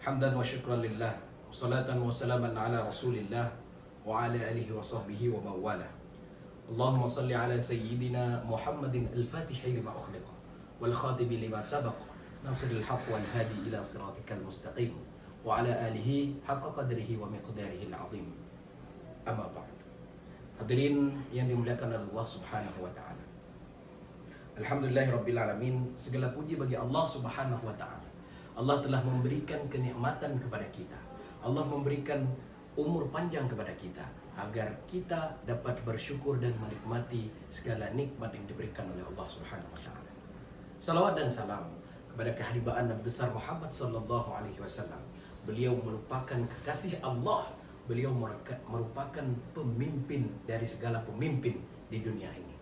Hamdan wa syukran lillah, salatan wa salaman ala rasulillah wa ala alihi wa sahbihi wa mawala. Allahumma salli ala sayyidina Muhammadin al-fatihi lima ukhliq wal khatibi lima sabaq nasiril haq wal hadi ila siratikal mustaqim wa ala alihi haqqa qadrihi wa miqdarihi al-azim. Amma ba'd. Hadirin yang dimuliakan oleh Allah Subhanahu wa taala. Alhamdulillahirabbil alamin, segala puji bagi Allah Subhanahu wa taala. Allah telah memberikan kenikmatan kepada kita. Allah memberikan umur panjang kepada kita agar kita dapat bersyukur dan menikmati segala nikmat yang diberikan oleh Allah Subhanahu wa taala. Salawat dan salam kepada kehadiran Nabi besar Muhammad sallallahu alaihi wasallam. Beliau merupakan kekasih Allah. Beliau merupakan pemimpin dari segala pemimpin di dunia ini.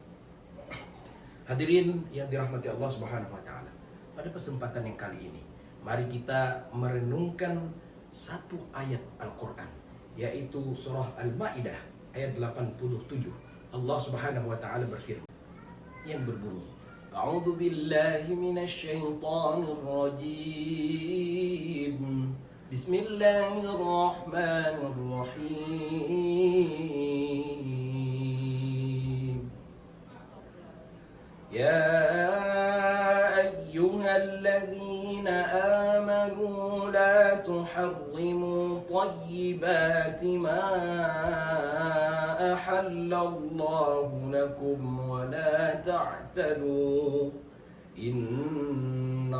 Hadirin yang dirahmati Allah Subhanahu wa taala. Pada kesempatan yang kali ini, mari kita merenungkan satu ayat Al-Quran, yaitu surah Al-Ma'idah ayat 87. Allah Subhanahu wa taala berfirman yang berbunyi, A'udzu billahi minasy syaithanir rajim. Bismillahirrahmanirrahim. Ya ayyuhalladzina amanu la tuharrimu tayyibati ma ahallallahu lakum wa la ta'tadu innallaha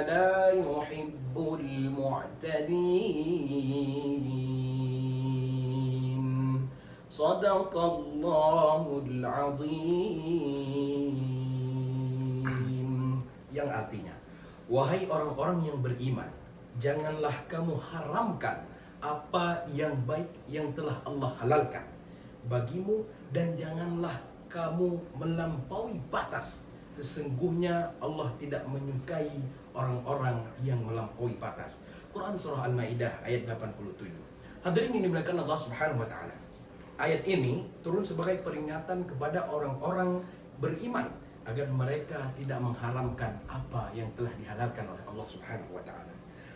la yuhibbul mu'tadin. Shadaqallahul azim. Yang artinya, wahai orang-orang yang beriman, janganlah kamu haramkan apa yang baik yang telah Allah halalkan bagimu, dan janganlah kamu melampaui batas. Sesungguhnya Allah tidak menyukai orang-orang yang melampaui batas. Quran surah Al-Maidah ayat 87. Hadirin yang dimuliakan Allah Subhanahu wa taala. Ayat ini turun sebagai peringatan kepada orang-orang beriman agar mereka tidak mengharamkan apa yang telah dihalalkan oleh Allah Subhanahu wa taala.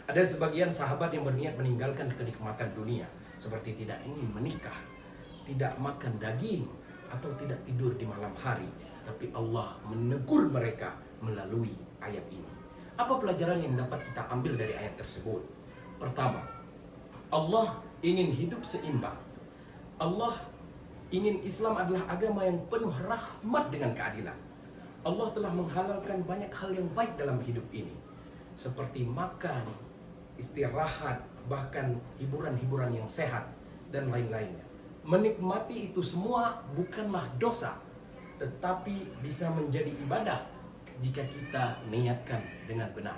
Ada sebagian sahabat yang berniat meninggalkan kenikmatan dunia, seperti tidak ingin menikah, tidak makan daging, atau tidak tidur di malam hari. Tapi Allah menegur mereka melalui ayat ini. Apa pelajaran yang dapat kita ambil dari ayat tersebut? Pertama, Allah ingin hidup seimbang. Allah ingin Islam adalah agama yang penuh rahmat dengan keadilan. Allah telah menghalalkan banyak hal yang baik dalam hidup ini, seperti makan, istirahat, bahkan hiburan-hiburan yang sehat, dan lain-lainnya. Menikmati itu semua bukanlah dosa, tetapi bisa menjadi ibadah jika kita niatkan dengan benar.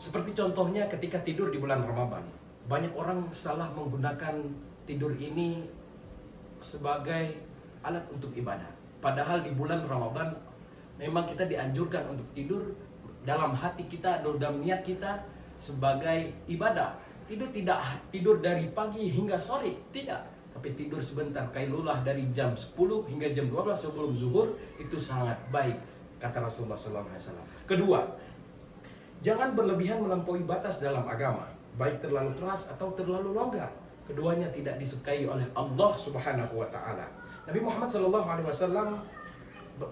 Seperti contohnya ketika tidur di bulan Ramadan, banyak orang salah menggunakan tidur ini sebagai alat untuk ibadah. Padahal di bulan Ramadan memang kita dianjurkan untuk tidur dalam hati kita, dalam niat kita sebagai ibadah. Tidak tidur dari pagi hingga sore, tidak. Tapi tidur sebentar, kailulah dari jam 10 hingga jam 12 sebelum zuhur, itu sangat baik, kata Rasulullah SAW. Kedua, jangan berlebihan melampaui batas dalam agama, baik terlalu keras atau terlalu longgar. Keduanya tidak disukai oleh Allah Subhanahu wa taala. Nabi Muhammad SAW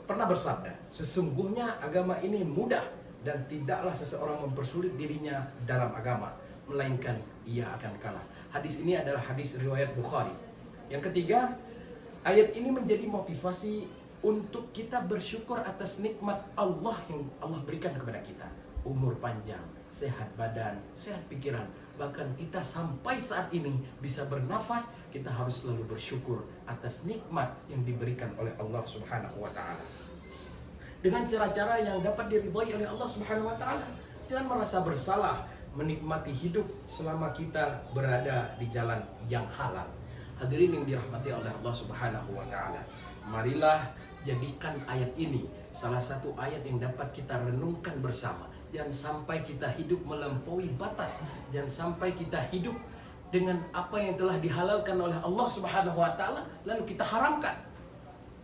pernah bersabda, sesungguhnya agama ini mudah dan tidaklah seseorang mempersulit dirinya dalam agama, melainkan ia akan kalah. Hadis ini adalah hadis riwayat Bukhari. Yang ketiga, ayat ini menjadi motivasi untuk kita bersyukur atas nikmat Allah yang Allah berikan kepada kita. Umur panjang, sehat badan, sehat pikiran. Bahkan kita sampai saat ini bisa bernafas, kita harus selalu bersyukur atas nikmat yang diberikan oleh Allah Subhanahu wa taala. Dengan cara-cara yang dapat diridhai oleh Allah Subhanahu wa taala. Jangan merasa bersalah menikmati hidup selama kita berada di jalan yang halal. Hadirin yang dirahmati oleh Allah Subhanahu wa taala, marilah jadikan ayat ini salah satu ayat yang dapat kita renungkan bersama. Jangan sampai kita hidup melampaui batas, jangan sampai kita hidup dengan apa yang telah dihalalkan oleh Allah Subhanahu wa taala lalu kita haramkan.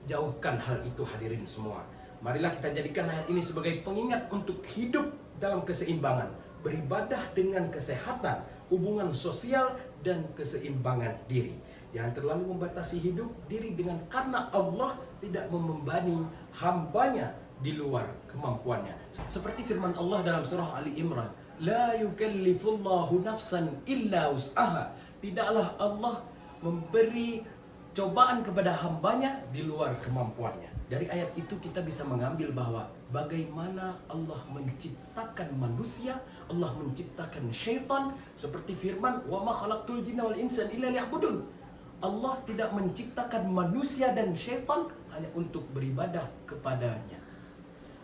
Jauhkan hal itu hadirin semua. Marilah kita jadikan ayat ini sebagai pengingat untuk hidup dalam keseimbangan, beribadah dengan kesehatan, hubungan sosial, dan keseimbangan diri. Jangan terlalu membatasi hidup diri karena Allah tidak membebani hambanya di luar kemampuannya. Seperti firman Allah dalam surah Ali Imran, La yukallifullahu nafsan illa wus'aha. Tidaklah Allah memberi cobaan kepada hambanya di luar kemampuannya. Dari ayat itu kita bisa mengambil bahwa bagaimana Allah menciptakan manusia, Allah menciptakan syaitan, seperti firman, wa ma khalaqtul jinna wal insa illa liya'budun. Allah tidak menciptakan manusia dan syaitan hanya untuk beribadah kepadanya.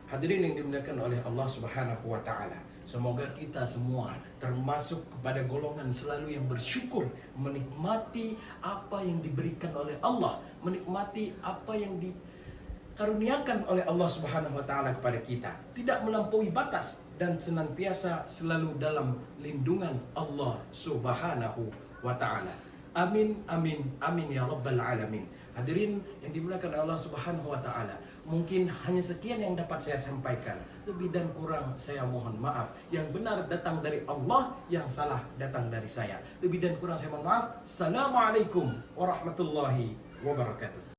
Hadirin yang dimuliakan oleh Allah Subhanahu wa taala, semoga kita semua termasuk kepada golongan selalu yang bersyukur, menikmati apa yang diberikan oleh Allah, menikmati apa yang dikaruniakan oleh Allah Subhanahu wa taala kepada kita, tidak melampaui batas dan senantiasa selalu dalam lindungan Allah Subhanahu wa taala. Amin, amin, amin ya rabbal alamin. Hadirin yang dimuliakan Allah Subhanahu wa taala, mungkin hanya sekian yang dapat saya sampaikan. Lebih dan kurang saya mohon maaf. Yang benar datang dari Allah, yang salah datang dari saya. Lebih dan kurang saya mohon maaf. Assalamualaikum warahmatullahi wabarakatuh.